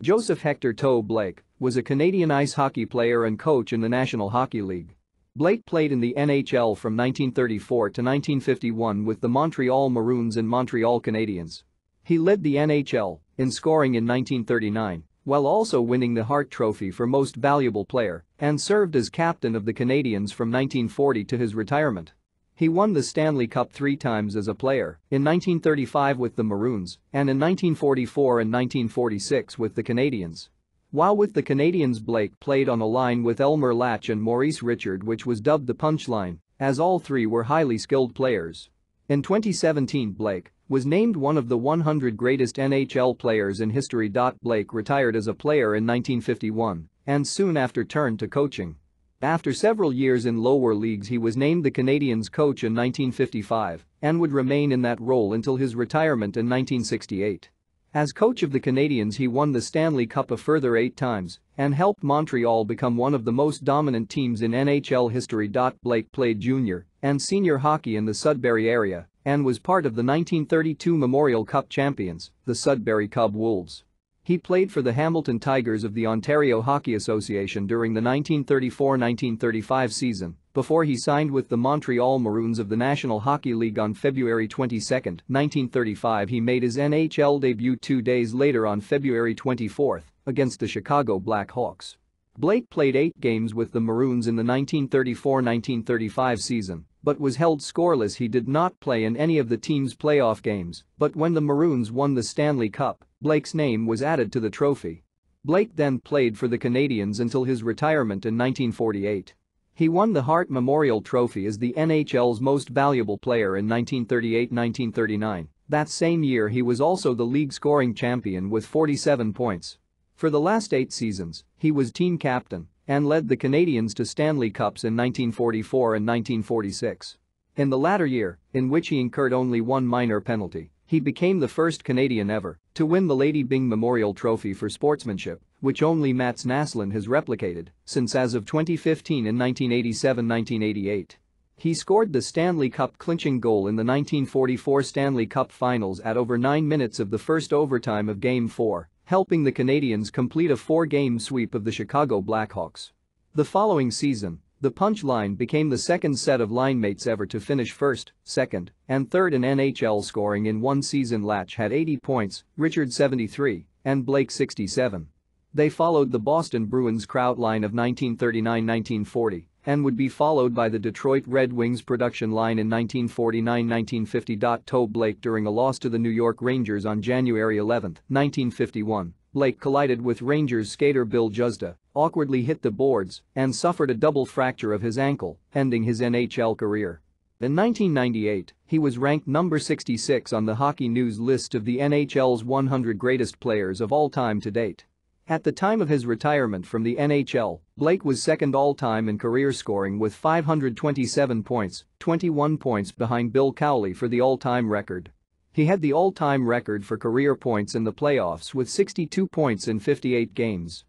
Joseph Hector Blake was a Canadian ice hockey player and coach in the National Hockey League. Blake played in the NHL from 1934 to 1951 with the Montreal Maroons and Montreal Canadiens. He led the NHL in scoring in 1939, while also winning the Hart Trophy for Most Valuable Player, and served as captain of the Canadiens from 1940 to his retirement. He won the Stanley Cup 3 times as a player, in 1935 with the Maroons and in 1944 and 1946 with the Canadiens. While with the Canadiens, Blake played on a line with Elmer Latch and Maurice Richard, which was dubbed the Punch Line, as all three were highly skilled players. In 2017, Blake was named one of the 100 greatest NHL players in history. Blake retired as a player in 1951 and soon after turned to coaching. After several years in lower leagues, he was named the Canadiens coach in 1955 and would remain in that role until his retirement in 1968. As coach of the Canadiens, he won the Stanley Cup a further 8 times and helped Montreal become one of the most dominant teams in NHL history. Blake played junior and senior hockey in the Sudbury area and was part of the 1932 Memorial Cup champions, the Sudbury Cub Wolves. He played for the Hamilton Tigers of the Ontario Hockey Association during the 1934-1935 season before he signed with the Montreal Maroons of the National Hockey League on February 22, 1935. He made his NHL debut 2 days later on February 24 against the Chicago Blackhawks. Blake played 8 games with the Maroons in the 1934-1935 season but was held scoreless. He did not play in any of the team's playoff games, but when the Maroons won the Stanley Cup, Blake's name was added to the trophy. Blake then played for the Canadiens until his retirement in 1948. He won the Hart Memorial Trophy as the NHL's most valuable player in 1938-1939. That same year, he was also the league scoring champion with 47 points. For the last 8 seasons, he was team captain and led the Canadiens to Stanley Cups in 1944 and 1946. In the latter year, in which he incurred only one minor penalty, he became the first Canadian ever to win the Lady Byng Memorial Trophy for sportsmanship, which only Mats Naslund has replicated since as of 2015 and 1987-1988. He scored the Stanley Cup clinching goal in the 1944 Stanley Cup Finals at over 9 minutes of the first overtime of Game 4, helping the Canadiens complete a 4-game sweep of the Chicago Blackhawks. The following season, the Punch Line became the second set of linemates ever to finish first, second, and third in NHL scoring in one season. Latch had 80 points, Richard 73, and Blake 67. They followed the Boston Bruins Kraut line of 1939-1940 and would be followed by the Detroit Red Wings production line in 1949-1950. Blake during a loss to the New York Rangers on January 11, 1951. Blake collided with Rangers skater Bill Jusda, awkwardly hit the boards, and suffered a double fracture of his ankle, ending his NHL career. In 1998, he was ranked number 66 on the Hockey News list of the NHL's 100 greatest players of all time to date. At the time of his retirement from the NHL, Blake was second all-time in career scoring with 527 points, 21 points behind Bill Cowley for the all-time record. He had the all-time record for career points in the playoffs with 62 points in 58 games.